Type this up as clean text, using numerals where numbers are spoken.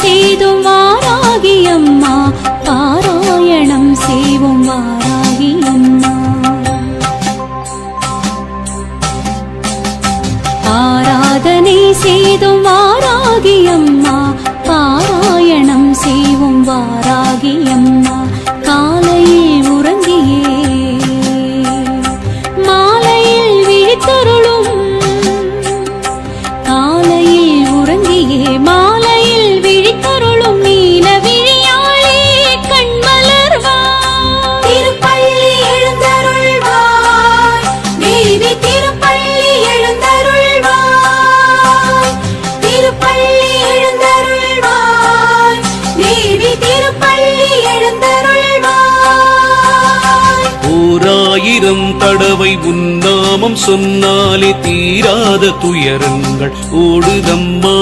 செய்தும் வாராகி அம்மா பாராயணம் செய்வோம் வாராகி அம்மா ஆராதனை செய்தும் வாராகி அம்மா பாராயணம் செய்வோம் வாராகி அம்மா காலையில் உறங்கியே மாலையில் விழித்தருளும் காலையில் உறங்கியே மாலையில் விழித்தருளும் நீல விழியாளே கண்மலர்வாய் திருப்பள்ளி எழுந்தருள்வாய் தேவி திருப்பள்ளி எழுந்தருள்வாய் திருப்பள்ளி எழுந்தருள்வாய் தேவி திருப்பள்ளி எழுந்தருள்வாய் ஓராயிரம் தடவை உன்னாமம் சொன்னாலே தீராத துயரங்கள் ஓடுதம்மா